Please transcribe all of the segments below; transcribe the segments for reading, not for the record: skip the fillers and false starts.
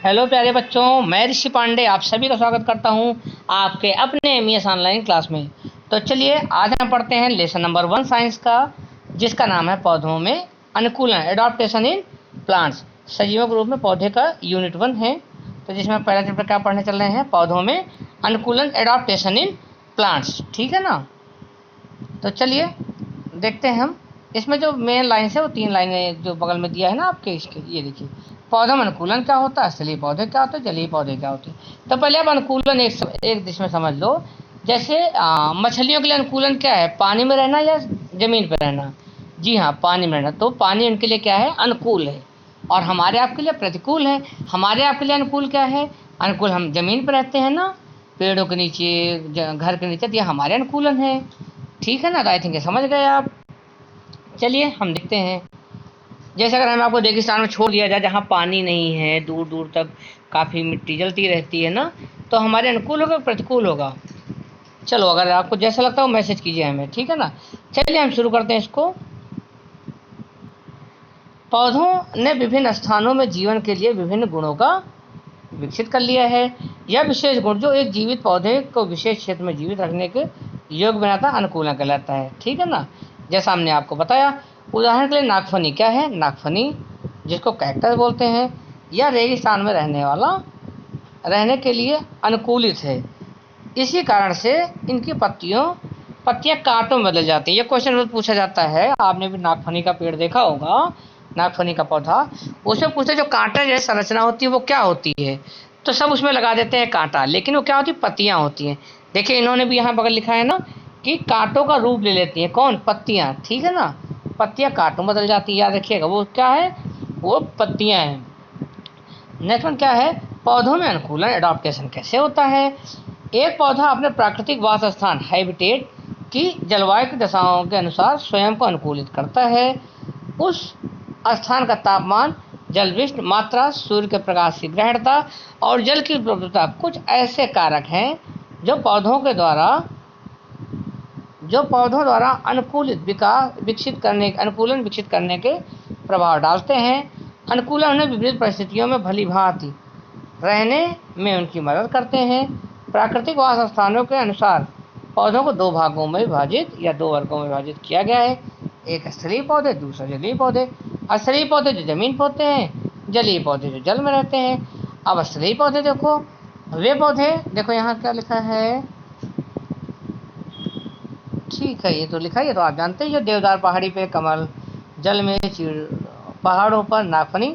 Hello प्यारे बच्चों, मैं ऋषि पांडे आप सभी का स्वागत करता हूं आपके अपने एमईएस ऑनलाइन क्लास में। तो चलिए आज हम पढ़ते हैं लेसन नंबर 1 साइंस का, जिसका नाम है पौधों में अनुकूलन, एडॉप्टेशन इन प्लांट्स। सजीवों के रूप में पौधे का यूनिट 1 है। तो जिसमें पहला चैप्टर क्या पढ़ने चल रहे हैं, पौधों में अनुकूलन, एडॉप्टेशन इन प्लांट्स। ठीक है ना। तो चलिए देखते हैं हम। इसमें जो मेन लाइन है वो 3 लाइनें जो बगल में दिया है ना आपके, इसके ये देखिए, पौधों में अनुकूलन क्या होता है, स्थलीय पौधे क्या होते हैं, जलीय पौधे क्या होते हैं। तो पहले आप अनुकूलन एक दिश में समझ लो। जैसे मछलियों के लिए अनुकूलन क्या है, पानी में रहना या जमीन पर रहना। जी हाँ, पानी में रहना। तो पानी उनके लिए क्या है, अनुकूल है, और हमारे आपके लिए प्रतिकूल है। हमारे आपके लिए अनुकूल क्या है, अनुकूल हम जमीन पर रहते हैं ना, पेड़ों के नीचे, घर के नीचे, तो ये हमारे अनुकूलन है। ठीक है ना। तो आई थिंक ये समझ गए आप। चलिए हम देखते हैं। जैसे अगर हम आपको रेगिस्तान में छोड़ दिया जाए, जहाँ पानी नहीं है, दूर दूर तक काफ़ी मिट्टी जलती रहती है ना, तो हमारे अनुकूल होगा प्रतिकूल होगा। चलो, अगर आपको जैसा लगता है वो मैसेज कीजिए हमें, ठीक है ना। चलिए हम शुरू करते हैं इसको। पौधों ने विभिन्न स्थानों में जीवन के लिए विभिन्न गुणों का विकसित कर लिया है। यह विशेष गुण जो एक जीवित पौधे को विशेष क्षेत्र में जीवित रखने के योग्य बनाता है, अनुकूलन कहलाता है। ठीक है ना। जैसा हमने आपको बताया, उदाहरण के लिए नागफनी क्या है, नागफनी जिसको कैक्टस बोलते हैं, यह रेगिस्तान में रहने के लिए अनुकूलित है। इसी कारण से इनकी पत्तियां कांटों में बदल जाती हैं। ये क्वेश्चन रोज पूछा जाता है, आपने भी नागफनी का पेड़ देखा होगा, नागफनी का पौधा, उसमें पूछते जो कांटा जैसी संरचना होती है वो क्या होती है, तो सब उसमें लगा देते हैं कांटा, लेकिन वो क्या होती है, पत्तियां होती हैं। देखिए इन्होंने भी यहाँ बगल लिखा है ना कि कांटों का रूप ले लेती हैं। कौन, पत्तियां। ठीक है ना, पत्तियां कांटों में बदल जाती है, याद रखिएगा वो क्या है, वो पत्तियां हैं। नेक्स्ट वन क्या है, पौधों में अनुकूलन, एडॉप्टेशन कैसे होता है। एक पौधा अपने प्राकृतिक वास स्थान, हैबिटेट की जलवायु की दशाओं के अनुसार स्वयं को अनुकूलित करता है। उस स्थान का तापमान, जलविष्ट मात्रा, सूर्य के प्रकाश की ग्रहणता और जल की उपलब्धता कुछ ऐसे कारक हैं जो पौधों द्वारा अनुकूलन विकसित करने के प्रभाव डालते हैं। अनुकूलन उन्हें विपरीत परिस्थितियों में भली भांति रहने में उनकी मदद करते हैं। प्राकृतिक वास स्थानों के अनुसार पौधों को 2 भागों में विभाजित या 2 वर्गों में विभाजित किया गया है। एक स्थलीय पौधे, दूसरा जलीय पौधे। स्थलीय पौधे जो जमीन पर होते हैं, जलीय पौधे जो जल में रहते हैं। अब स्थलीय पौधे देखो, वे पौधे देखो यहाँ क्या लिखा है, ठीक है ये तो लिखा है, तो आप जानते ही हो, देवदार पहाड़ी पे कमल, जल में चीड़, पहाड़ों पर नागफनी,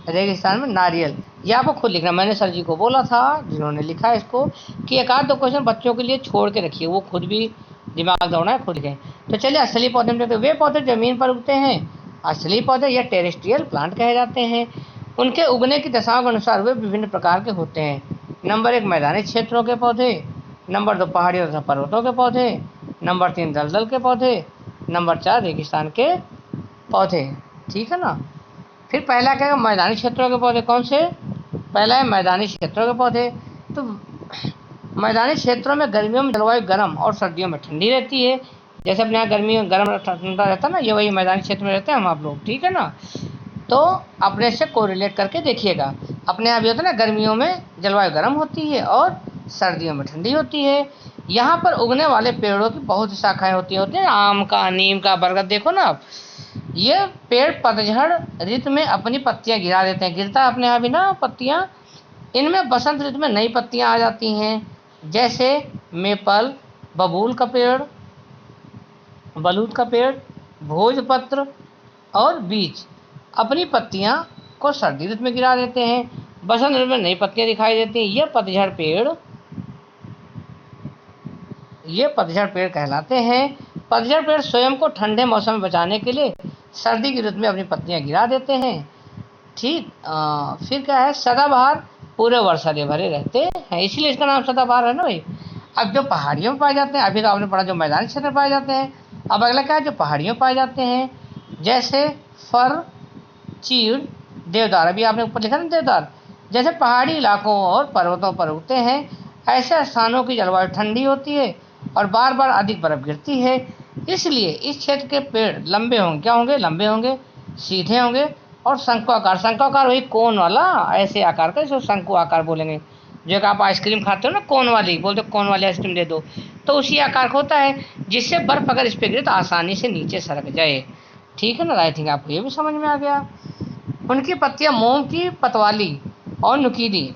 रेगिस्तान में नारियल। ये आपको खुद लिखना, मैंने सर जी को बोला था जिन्होंने लिखा है इसको कि एक आध 2 क्वेश्चन बच्चों के लिए छोड़ के रखिए, वो खुद भी दिमाग दौड़ना है, खुद लिखें। तो चलिए असली पौधे में देखते, वे पौधे जमीन पर उगते हैं, असली पौधे या टेरेस्ट्रियल प्लांट कहे जाते हैं। उनके उगने की दशाओं के अनुसार वे विभिन्न प्रकार के होते हैं। नंबर 1 मैदानी क्षेत्रों के पौधे, नंबर 2 पहाड़ियों तथा पर्वतों के पौधे, नंबर 3 दलदल के पौधे, नंबर 4 रेगिस्तान के पौधे। ठीक है ना। फिर पहला क्या है, मैदानी क्षेत्रों के पौधे। कौन से, पहला है मैदानी क्षेत्रों के पौधे। तो मैदानी क्षेत्रों में गर्मियों में जलवायु गर्म और सर्दियों में ठंडी रहती है। जैसे अपने यहाँ गर्मी में गर्म ठंडा रहता है ना, ये वही मैदानी क्षेत्र में रहते हैं हम आप लोग। ठीक है ना। तो अपने से कोरिलेट करके देखिएगा, अपने यहाँ भी होता है ना, गर्मियों में जलवायु गर्म होती है और सर्दियों में ठंडी होती है। यहाँ पर उगने वाले पेड़ों की बहुत सी शाखाएं होती हैं, आम का, नीम का, बरगद। देखो ना आप, ये पेड़ पतझड़ ऋतु में अपनी पत्तियां गिरा देते हैं, गिरता है अपने यहाँ भी ना पत्तियां। इनमें बसंत ऋतु में नई पत्तियां आ जाती हैं, जैसे मेपल, बबूल का पेड़, बलूत का पेड़, भोजपत्र और बीच अपनी पत्तियां को सर्दी ऋतु में गिरा देते हैं, बसंत ऋतु में नई पत्तियां दिखाई देती हैं। ये पतझड़ पेड़ कहलाते हैं। पतझड़ पेड़ स्वयं को ठंडे मौसम में बचाने के लिए सर्दी की ऋतु में अपनी पत्तियां गिरा देते हैं। ठीक। फिर क्या है, सदाबहार पूरे वर्ष हरे भरे रहते हैं, इसीलिए इसका नाम सदाबहार है ना भाई। अब जो पहाड़ियों में पाए जाते हैं, अभी तो आपने पढ़ा जो मैदानी क्षेत्र में पाए जाते हैं, अब अगला क्या है, जो पहाड़ियों में पाए जाते हैं, जैसे फर, चीड़, देवदार। अभी आपने ऊपर लिखा ना देवदार। जैसे पहाड़ी इलाकों और पर्वतों पर उगते हैं, ऐसे स्थानों की जलवायु ठंडी होती है और बार बार अधिक बर्फ गिरती है। इसलिए इस क्षेत्र के पेड़ लंबे होंगे, क्या होंगे, लंबे होंगे, सीधे होंगे और शंक्वाकार वही कोन वाला, ऐसे आकार का, इसको शंकु आकार बोलेंगे। जो कि आप आइसक्रीम खाते हो ना, कोन वाली बोलते हो, कोन वाली आइसक्रीम दे दो, तो उसी आकार का होता है, जिससे बर्फ अगर इस पे गिरे तो आसानी से नीचे सरक जाए। ठीक है ना, आई थिंक आपको ये भी समझ में आ गया। उनकी पत्तियां मोम की पतवाली और नुकीली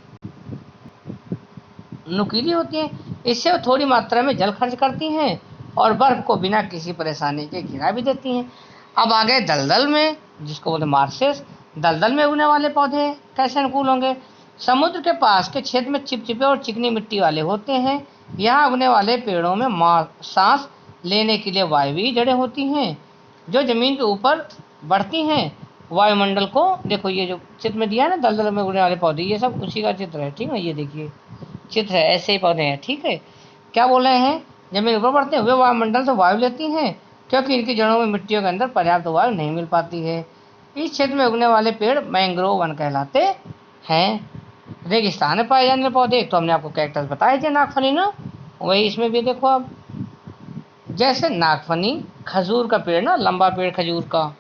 होती हैं। इससे वो थोड़ी मात्रा में जल खर्च करती हैं और बर्फ को बिना किसी परेशानी के गिरा भी देती हैं। अब आ गए दलदल में, जिसको बोलते मार्शेस। दलदल में उगने वाले पौधे कैसे अनुकूल होंगे? समुद्र के पास के क्षेत्र में चिपचिपे और चिकनी मिट्टी वाले होते हैं। यहाँ उगने वाले पेड़ों में सांस लेने के लिए वायवीय जड़ें होती हैं, जो जमीन के ऊपर बढ़ती हैं। वायुमंडल को देखो, ये जो चित्र में दिया है ना, दलदल में उगने वाले पौधे, ये सब उसी का चित्र है। ठीक है, ये देखिए चित्र है, ऐसे ही पौधे हैं। ठीक है, क्या बोल रहे हैं? जमीन ऊपर बढ़ते हैं, वे वायुमंडल से वायु लेती हैं, क्योंकि इनकी जड़ों में मिट्टियों के अंदर पर्याप्त वायु नहीं मिल पाती है। इस क्षेत्र में उगने वाले पेड़ मैंग्रोव वन कहलाते हैं। रेगिस्तान में पाए जाने वाले पौधे, तो हमने आपको कैक्टस बताए थे, नागफनी ना, वही इसमें भी देखो आप, जैसे नागफनी, खजूर का पेड़ ना, लंबा पेड़ खजूर का,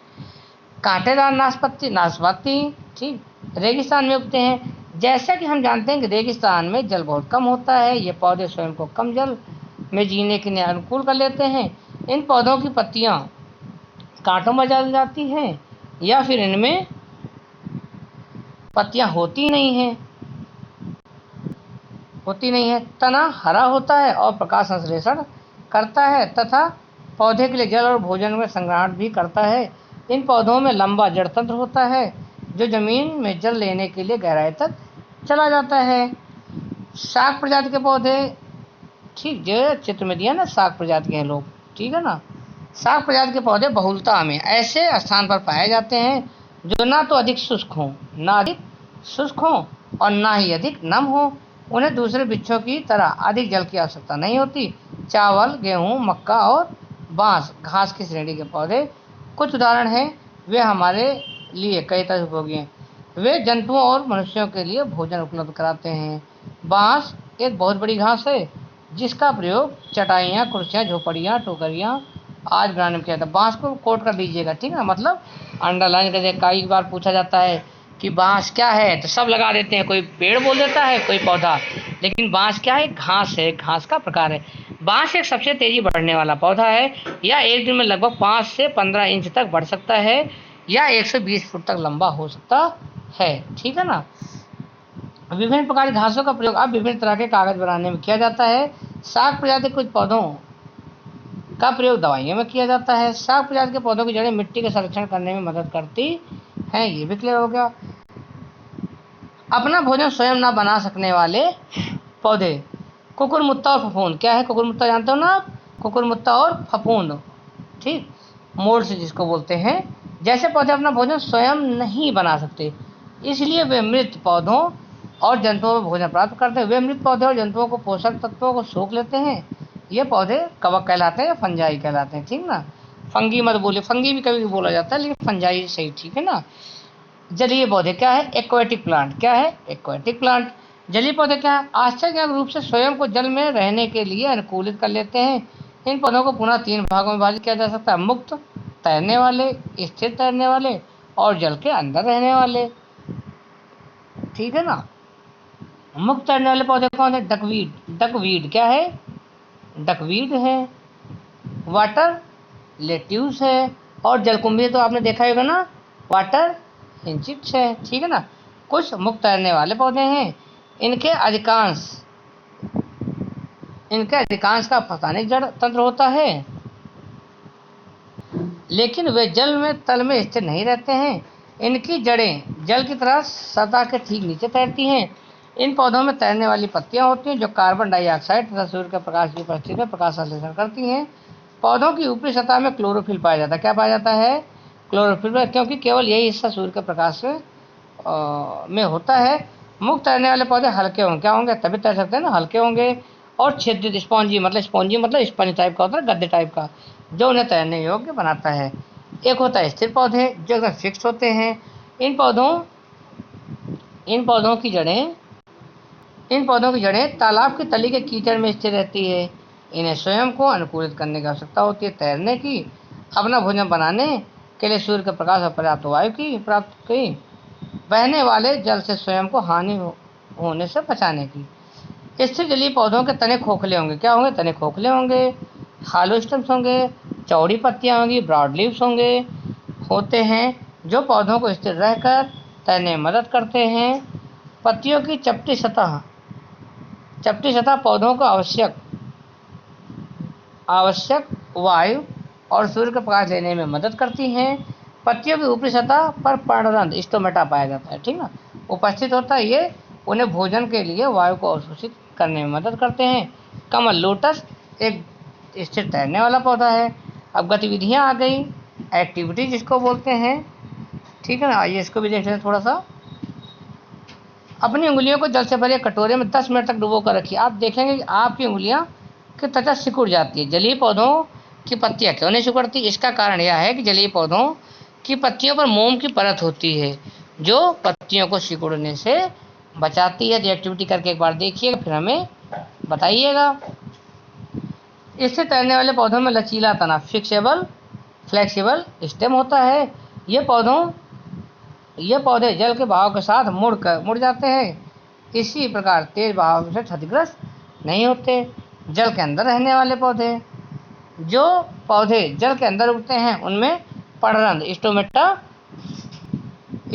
कांटेदार नाशपाती, ठीक, रेगिस्तान में उगते हैं। जैसा कि हम जानते हैं कि रेगिस्तान में जल बहुत कम होता है, ये पौधे स्वयं को कम जल में जीने के लिए अनुकूल कर लेते हैं। इन पौधों की पत्तियां कांटों में जल जाती हैं, या फिर इनमें पत्तियां होती नहीं है। तना हरा होता है और प्रकाश संश्लेषण करता है, तथा पौधे के लिए जल और भोजन में संग्रहण भी करता है। इन पौधों में लंबा जड़ तंत्र होता है, जो जमीन में जल लेने के लिए गहराई तक चला जाता है। शाक प्रजाति के पौधे, ठीक, जो चित्र में दिया ना, शाक प्रजाति के हैं लोग, ठीक है ना। शाक प्रजाति के पौधे बहुलता में ऐसे स्थान पर पाए जाते हैं जो ना तो अधिक शुष्क हों और ना ही अधिक नम हो। उन्हें दूसरे वृक्षों की तरह अधिक जल की आवश्यकता नहीं होती। चावल, गेहूं, मक्का और बांस घास की श्रेणी के पौधे कुछ उदाहरण हैं। वे हमारे लिए कई तरह से उपयोगी हैं। वे जंतुओं और मनुष्यों के लिए भोजन उपलब्ध कराते हैं। बांस एक बहुत बड़ी घास है, जिसका प्रयोग चटाइयाँ, कुर्सियाँ, झोपड़ियाँ, टोकरियाँ आज बनाने में किया जाता है। बांस को कोट कर दीजिएगा, ठीक है ना, मतलब अंडरलाइन कर दीजिएगा। कई बार पूछा जाता है कि बांस क्या है, तो सब लगा देते हैं, कोई पेड़ बोल देता है, कोई पौधा, लेकिन बांस क्या है? घास है, घास का प्रकार है। बांस एक सबसे तेजी बढ़ने वाला पौधा है। यह एक दिन में लगभग 5 से 15 इंच तक बढ़ सकता है, या 120 फुट तक लंबा हो सकता है। ठीक है ना। विभिन्न प्रकार की घासों का प्रयोग अब विभिन्न तरह के कागज बनाने में किया जाता है। शाक प्रजाति के कुछ पौधों का प्रयोग दवाइयों में किया जाता है। शाक प्रजाति के पौधों की जड़ें मिट्टी के संरक्षण करने में मदद करती हैं, ये भी क्लियर हो गया। अपना भोजन स्वयं ना बना सकने वाले पौधे, कुकुरमुत्ता और फफूंद। क्या है कुकुरमुत्ता, जानते हो ना आप? कुकुरमुत्ता और फफूंद, ठीक, मोड़ से जिसको बोलते हैं। जैसे पौधे अपना भोजन स्वयं नहीं बना सकते, इसलिए वे मृत पौधों और जंतुओं में भोजन प्राप्त करते हैं। वे मृत पौधे और जंतुओं को पोषक तत्वों को सोख लेते हैं। ये पौधे कवक कहलाते हैं या फंजाई कहलाते हैं, ठीक ना। फंगी मत बोले, फंगी भी कभी बोला जाता है, लेकिन फंजाई सही, ठीक है ना। जलीय पौधे क्या है? Aquatic plant. क्या है? Aquatic plant. जलीय पौधे क्या है? आश्चर्यजनक रूप से स्वयं को जल में रहने के लिए अनुकूलित कर लेते हैं। इन पौधों को पुनः 3 भागों में विभाजित किया जा सकता है: मुक्त तैरने वाले, स्थिर तैरने वाले और जल के अंदर रहने वाले, ठीक है ना। मुक्त तैरने वाले पौधे कौन है? डकवीड क्या है? डकवीड है। वाटर लेट्यूस है। और जलकुंभी तो आपने देखा होगा ना, वाटर हिंचिट्स है, ठीक है ना। कुछ मुक्त तैरने वाले पौधे हैं। इनके अधिकांश का फसानिक जड़ तंत्र होता है, लेकिन वे जल में तल में स्थिर नहीं रहते हैं। इनकी जड़ें जल की तरह सतह के ठीक नीचे तैरती हैं। इन पौधों में तैरने वाली पत्तियां होती हैं, जो कार्बन डाइऑक्साइड तथा सूर्य के प्रकाश की उपस्थिति में प्रकाश संश्लेषण करती हैं। पौधों की ऊपरी सतह में क्लोरोफिल पाया जाता है। क्या पाया जाता है? क्लोरोफिल, क्योंकि केवल यही हिस्सा सूर्य के प्रकाश में होता है। मुक्त तैरने वाले पौधे हल्के होंगे, क्या होंगे? तभी तैर सकते हैं ना, हल्के होंगे। और छिद्रित, स्पॉन्जी मतलब स्पंज टाइप का होता है, गद्दे टाइप का, जो उन्हें तैरने योग्य बनाता है। एक होता है स्थिर पौधे, जो एकदम फिक्स होते हैं। इन पौधों की जड़ें तालाब की तली के कीचड़ में स्थिर रहती है। इन्हें स्वयं को अनुकूलित करने की आवश्यकता होती है तैरने की। अपना भोजन बनाने के लिए सूर्य के प्रकाश और पर्याप्त वायु की प्राप्त की, बहने वाले जल से स्वयं को हानि होने से बचाने की। स्थिर जलीय पौधों के तने खोखले होंगे। क्या होंगे? तने खोखले होंगे, हालो स्टेम्स होंगे, चौड़ी पत्तियां होंगी, ब्रॉड लीव्स होते हैं, जो पौधों को स्थिर रहकर तैरने में मदद करते हैं। पत्तियों की चपटी सतह पौधों को आवश्यक वायु और सूर्य का प्रकाश लेने में मदद करती हैं। पत्तियों की ऊपरी सतह पर पर्णरंध्र स्टोमेटा पाया जाता है, ठीक ना, उपस्थित होता है। ये उन्हें भोजन के लिए वायु को अवशोषित करने में मदद करते हैं। कमल लोटस एक स्थिर तैरने वाला पौधा है। अब गतिविधियाँ आ गई, एक्टिविटी जिसको बोलते हैं, ठीक है ना। आइए इसको भी देख लें थोड़ा सा। अपनी उंगलियों को जल से भरे कटोरे में 10 मिनट तक डुबो कर रखिए। आप देखेंगे कि आपकी उंगलियां की त्वचा सिकुड़ जाती है। जलीय पौधों की पत्तियां क्यों नहीं सिकुड़ती? इसका कारण यह है कि जलीय पौधों की पत्तियों पर मोम की परत होती है, जो पत्तियों को सिकुड़ने से बचाती है। तो एक्टिविटी करके एक बार देखिएगा, फिर हमें बताइएगा। इससे तैरने वाले पौधों में लचीला तना फ्लेक्सिबल स्टेम होता है। ये पौधे जल के बहाव के साथ मुड़ जाते हैं। इसी प्रकार तेज बहाव से क्षतिग्रस्त नहीं होते। जल के अंदर रहने वाले पौधे, जो पौधे जल के अंदर उगते हैं उनमें पर्णरंध्र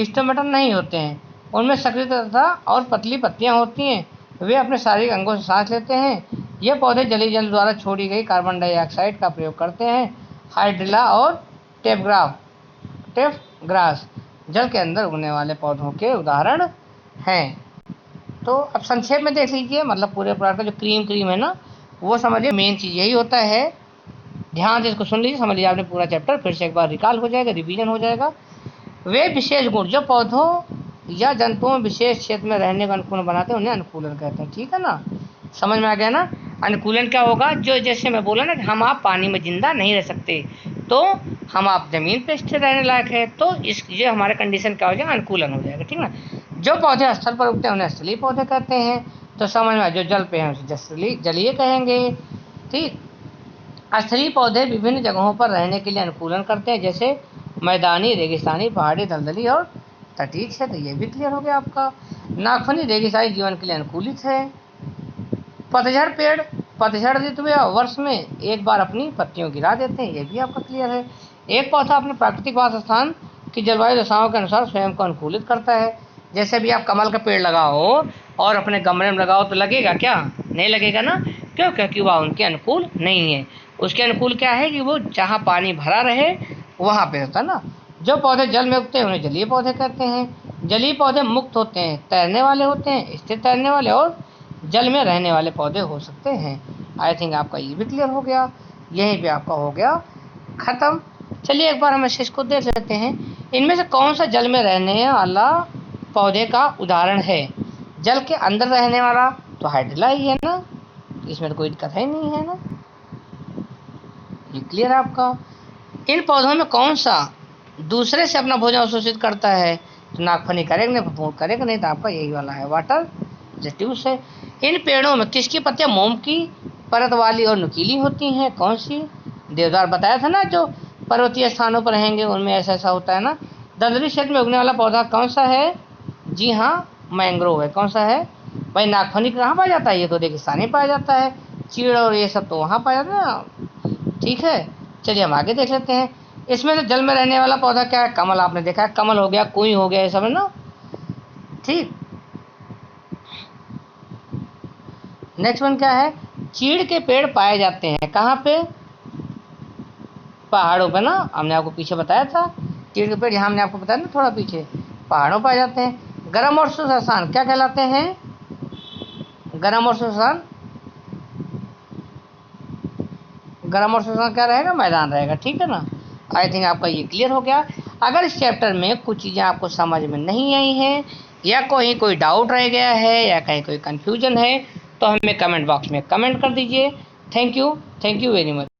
स्टोमेटा नहीं होते हैं। उनमें सक्रियता और पतली पत्तियां होती हैं। वे अपने शारीरिक अंगों से सांस लेते हैं। ये पौधे जलीय जल द्वारा छोड़ी गई कार्बन डाइऑक्साइड का प्रयोग करते हैं। हाइड्रिला और टेपग्रास जल के अंदर उगने वाले पौधों के उदाहरण हैं। तो अब संक्षेप में देख लीजिए, मतलब पूरे प्रकार का जो क्रीम है ना, वो समझिए मेन चीज़ यही होता है। ध्यान से इसको सुन लीजिए, समझ लीजिए आपने पूरा चैप्टर फिर से एक बार रिकॉल हो जाएगा, रिवीजन हो जाएगा। वे विशेष गुण जो पौधों या जंतुओं विशेष क्षेत्र में रहने का अनुकूल बनाते हैं, उन्हें अनुकूलन कहते हैं, ठीक है ना। समझ में आ गया ना। अनुकूलन क्या होगा? जो जैसे मैं बोला ना कि हम आप पानी में जिंदा नहीं रह सकते, तो हम आप जमीन पे स्थिर रहने लायक है, तो ये हमारे कंडीशन क्या हो जाएगा? अनुकूलन हो जाएगा, ठीक ना। जो पौधे स्थल पर उगते हैं उन्हें स्थलीय पौधे कहते हैं। तो समझ में, जो जल पे हैं उसे जलीय कहेंगे, ठीक। स्थलीय पौधे विभिन्न जगहों पर रहने के लिए अनुकूलन करते हैं, जैसे मैदानी, रेगिस्तानी, पहाड़ी, दलदली और तटीय क्षेत्र। ये भी क्लियर हो गया आपका। नाखूनी रेगिस्तानी जीवन के लिए अनुकूलित है। पतझड़ ऋतु में वर्ष में एक बार अपनी पत्तियों गिरा देते हैं, ये भी आपका क्लियर है। एक पौधा अपने प्राकृतिक वास स्थान की जलवायु दशाओं के अनुसार स्वयं को अनुकूलित करता है। जैसे भी आप कमल का पेड़ लगाओ और अपने गमले में लगाओ तो लगेगा क्या? नहीं लगेगा ना। क्यों? क्योंकि वह उनके अनुकूल नहीं है। उसके अनुकूल क्या है कि वो जहाँ पानी भरा रहे वहाँ पे होता है ना। जो पौधे जल में उगते हैं उन्हें जलीय पौधे कहते हैं। जलीय पौधे मुक्त होते हैं, तैरने वाले होते हैं, स्थिर तैरने वाले और जल में रहने वाले पौधे हो सकते हैं। आई थिंक आपका ये भी क्लियर हो गया। यहीं पे आपका हो गया ख़त्म। चलिए एक बार हम इसको देख लेते हैं। इनमें से कौन सा जल में रहने वाला पौधे का उदाहरण है? जल के अंदर रहने वाला तो हाइड्रिला ही है ना, इसमें तो कोई दिक्कत है नहीं है ना। ये क्लियर है आपका। इन पौधों में कौन सा दूसरे से अपना भोजन अवशोषित करता है? तो नागफनी करेगा नहीं, फफूंद करेगा नहीं, तो आपका यही वाला है, वाटर लेट्यूस है। इन पेड़ों में किसकी पत्तियां मोम की परत वाली और नुकीली होती हैं? कौन सी? देवदार बताया था ना, जो पर्वतीय स्थानों पर रहेंगे उनमें ऐसा होता है ना। दलदली क्षेत्र में उगने वाला पौधा कौन सा है? जी हाँ, मैंग्रोव है। कौन सा है भाई? नागफनी कहाँ पाया जाता है? ये तो रेगिस्तानी पाया जाता है। चीड़ और ये सब तो वहाँ पाया जाता है ना, ठीक है। चलिए हम आगे देख लेते हैं। इसमें से जल में रहने वाला पौधा क्या है? कमल। आपने देखा है, कमल हो गया, कुई हो गया, ये सब है ना, ठीक। नेक्स्ट वन क्या है? चीड़ के पेड़ पाए जाते हैं कहाँ पे? पहाड़ों पे ना, हमने आपको पीछे बताया था। चीड़ के पेड़ यहाँ हमने आपको बताया ना थोड़ा पीछे, पहाड़ों पाए जाते हैं। गर्म और शुष्क स्थान क्या कहलाते हैं? गर्म और शुष्क स्थान क्या रहेगा? मैदान रहेगा, ठीक है ना। आई थिंक आपका ये क्लियर हो गया। अगर इस चैप्टर में कुछ चीज़ें आपको समझ में नहीं आई हैं या कोई डाउट रह गया है या कहीं कोई कन्फ्यूजन है तो हमें कमेंट बॉक्स में कमेंट कर दीजिए। Thank you very much.